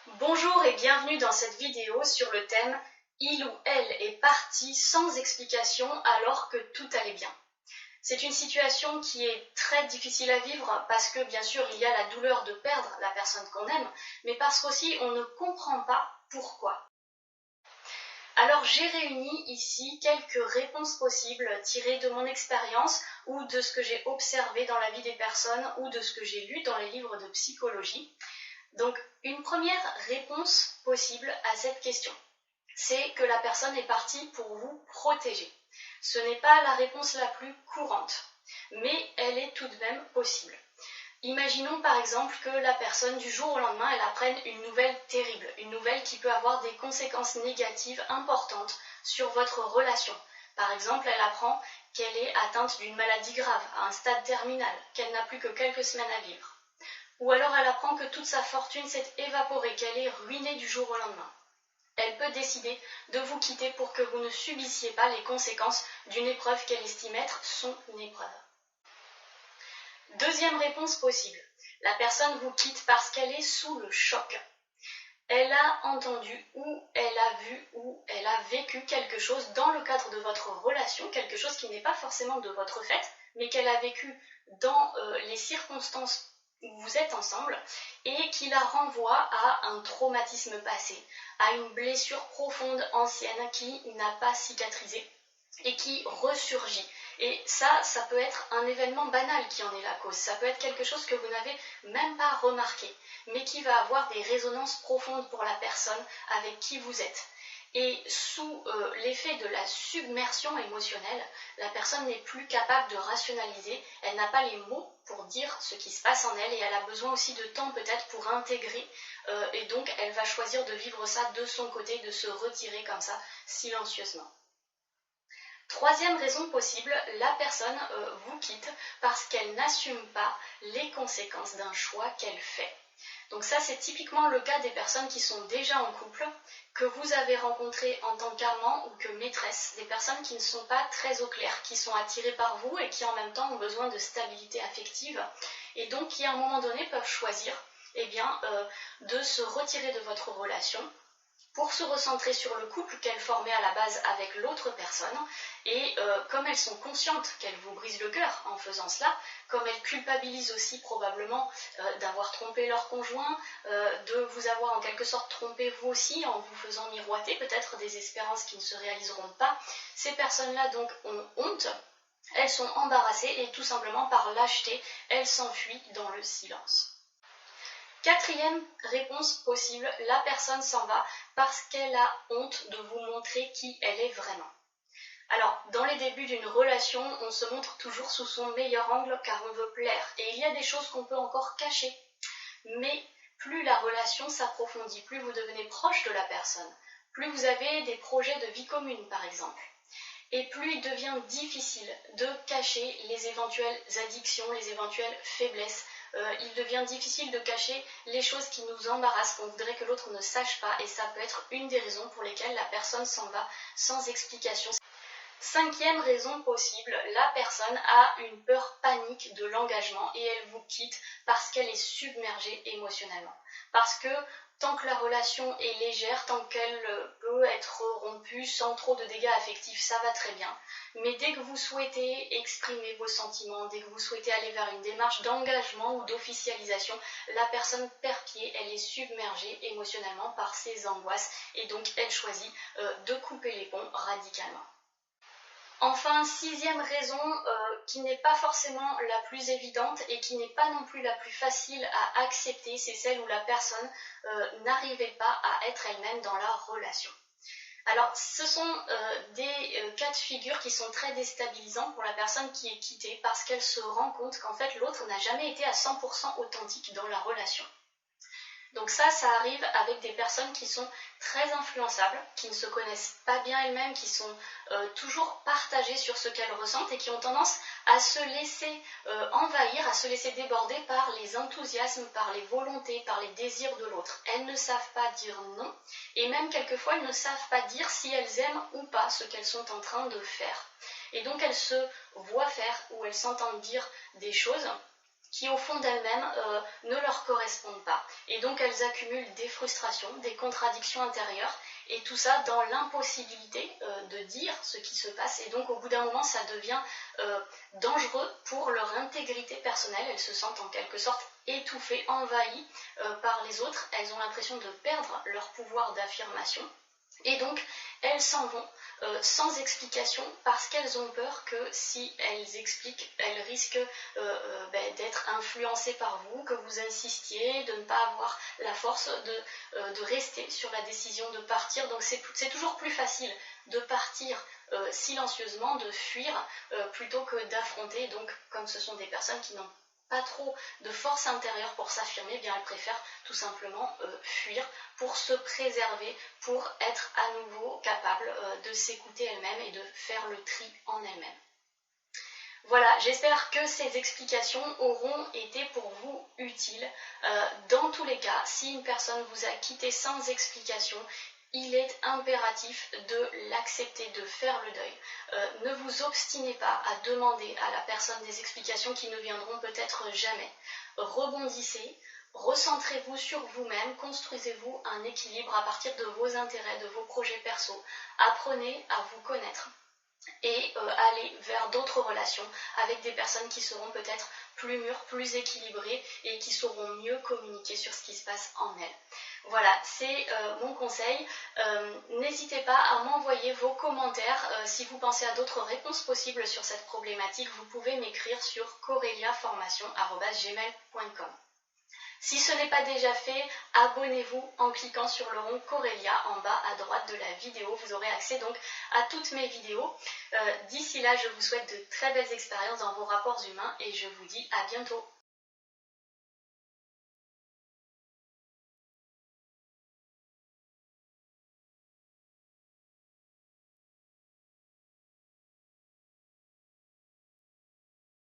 Bonjour et bienvenue dans cette vidéo sur le thème « Il ou elle est parti sans explication alors que tout allait bien ». C'est une situation qui est très difficile à vivre parce que bien sûr il y a la douleur de perdre la personne qu'on aime, mais parce qu'aussi on ne comprend pas pourquoi. Alors j'ai réuni ici quelques réponses possibles tirées de mon expérience ou de ce que j'ai observé dans la vie des personnes ou de ce que j'ai lu dans les livres de psychologie. Donc, une première réponse possible à cette question, c'est que la personne est partie pour vous protéger. Ce n'est pas la réponse la plus courante, mais elle est tout de même possible. Imaginons par exemple que la personne du jour au lendemain, elle apprenne une nouvelle terrible, une nouvelle qui peut avoir des conséquences négatives importantes sur votre relation. Par exemple, elle apprend qu'elle est atteinte d'une maladie grave, à un stade terminal, qu'elle n'a plus que quelques semaines à vivre. Ou alors elle apprend que toute sa fortune s'est évaporée, qu'elle est ruinée du jour au lendemain. Elle peut décider de vous quitter pour que vous ne subissiez pas les conséquences d'une épreuve qu'elle estime être son épreuve. Deuxième réponse possible. La personne vous quitte parce qu'elle est sous le choc. Elle a entendu ou elle a vu ou elle a vécu quelque chose dans le cadre de votre relation, quelque chose qui n'est pas forcément de votre fait, mais qu'elle a vécu dans les circonstances où vous êtes ensemble et qui la renvoie à un traumatisme passé, à une blessure profonde ancienne qui n'a pas cicatrisé et qui ressurgit. Et ça peut être un événement banal qui en est la cause, ça peut être quelque chose que vous n'avez même pas remarqué, mais qui va avoir des résonances profondes pour la personne avec qui vous êtes. Et sous l'effet de la submersion émotionnelle, la personne n'est plus capable de rationaliser, elle n'a pas les mots pour dire ce qui se passe en elle et elle a besoin aussi de temps peut-être pour intégrer et donc elle va choisir de vivre ça de son côté, de se retirer comme ça silencieusement. Troisième raison possible, la personne vous quitte parce qu'elle n'assume pas les conséquences d'un choix qu'elle fait. Donc ça, c'est typiquement le cas des personnes qui sont déjà en couple, que vous avez rencontrées en tant qu'amant ou que maîtresse, des personnes qui ne sont pas très au clair, qui sont attirées par vous et qui en même temps ont besoin de stabilité affective et donc qui à un moment donné peuvent choisir de se retirer de votre relation pour se recentrer sur le couple qu'elles formaient à la base avec l'autre personne. Et comme elles sont conscientes qu'elles vous brisent le cœur en faisant cela, comme elles culpabilisent aussi probablement d'avoir trompé leur conjoint, de vous avoir en quelque sorte trompé vous aussi en vous faisant miroiter peut-être des espérances qui ne se réaliseront pas, ces personnes-là donc ont honte, elles sont embarrassées et tout simplement par lâcheté, elles s'enfuient dans le silence. Quatrième réponse possible, la personne s'en va parce qu'elle a honte de vous montrer qui elle est vraiment. Alors, dans les débuts d'une relation, on se montre toujours sous son meilleur angle car on veut plaire. Et il y a des choses qu'on peut encore cacher. Mais plus la relation s'approfondit, plus vous devenez proche de la personne, plus vous avez des projets de vie commune par exemple. Et plus il devient difficile de cacher les éventuelles addictions, les éventuelles faiblesses. Il devient difficile de cacher les choses qui nous embarrassent, qu'on voudrait que l'autre ne sache pas, et ça peut être une des raisons pour lesquelles la personne s'en va sans explication. Cinquième raison possible, la personne a une peur panique de l'engagement et elle vous quitte parce qu'elle est submergée émotionnellement. Parce que tant que la relation est légère, tant qu'elle peut être rompue sans trop de dégâts affectifs, ça va très bien. Mais dès que vous souhaitez exprimer vos sentiments, dès que vous souhaitez aller vers une démarche d'engagement ou d'officialisation, la personne perd pied, elle est submergée émotionnellement par ses angoisses et donc elle choisit de couper les ponts radicalement. Enfin, sixième raison qui n'est pas forcément la plus évidente et qui n'est pas non plus la plus facile à accepter, c'est celle où la personne n'arrivait pas à être elle-même dans la relation. Alors, ce sont des cas de figure qui sont très déstabilisants pour la personne qui est quittée parce qu'elle se rend compte qu'en fait l'autre n'a jamais été à 100% authentique dans la relation. Donc ça arrive avec des personnes qui sont très influençables, qui ne se connaissent pas bien elles-mêmes, qui sont toujours partagées sur ce qu'elles ressentent et qui ont tendance à se laisser envahir, à se laisser déborder par les enthousiasmes, par les volontés, par les désirs de l'autre. Elles ne savent pas dire non et même quelquefois elles ne savent pas dire si elles aiment ou pas ce qu'elles sont en train de faire. Et donc elles se voient faire ou elles s'entendent dire des choses qui au fond d'elles-mêmes ne leur correspondent pas. Et donc elles accumulent des frustrations, des contradictions intérieures, et tout ça dans l'impossibilité de dire ce qui se passe. Et donc au bout d'un moment, ça devient dangereux pour leur intégrité personnelle. Elles se sentent en quelque sorte étouffées, envahies par les autres. Elles ont l'impression de perdre leur pouvoir d'affirmation. Et donc, elles s'en vont sans explication parce qu'elles ont peur que si elles expliquent, elles risquent d'être influencées par vous, que vous insistiez, de ne pas avoir la force de rester sur la décision de partir. Donc c'est toujours plus facile de partir silencieusement, de fuir, plutôt que d'affronter. Donc comme ce sont des personnes qui n'ont pas trop de force intérieure pour s'affirmer, eh bien elles préfèrent tout simplement fuir pour se préserver, pour être à nouveau capable de s'écouter elles-mêmes et de faire le tri en elles-mêmes. Voilà, j'espère que ces explications auront été pour vous utiles. Dans tous les cas, si une personne vous a quitté sans explication, il est impératif de l'accepter, de faire le deuil. Ne vous obstinez pas à demander à la personne des explications qui ne viendront peut-être jamais. Rebondissez, recentrez-vous sur vous-même, construisez-vous un équilibre à partir de vos intérêts, de vos projets perso. Apprenez à vous connaître et aller vers d'autres relations avec des personnes qui seront peut-être plus mûres, plus équilibrées et qui sauront mieux communiquer sur ce qui se passe en elles. Voilà, c'est mon conseil. N'hésitez pas à m'envoyer vos commentaires. Si vous pensez à d'autres réponses possibles sur cette problématique, vous pouvez m'écrire sur coreliaformation@gmail.com. Si ce n'est pas déjà fait, abonnez-vous en cliquant sur le rond Corelia en bas à droite de la vidéo. Vous aurez accès donc à toutes mes vidéos. D'ici là, je vous souhaite de très belles expériences dans vos rapports humains et je vous dis à bientôt.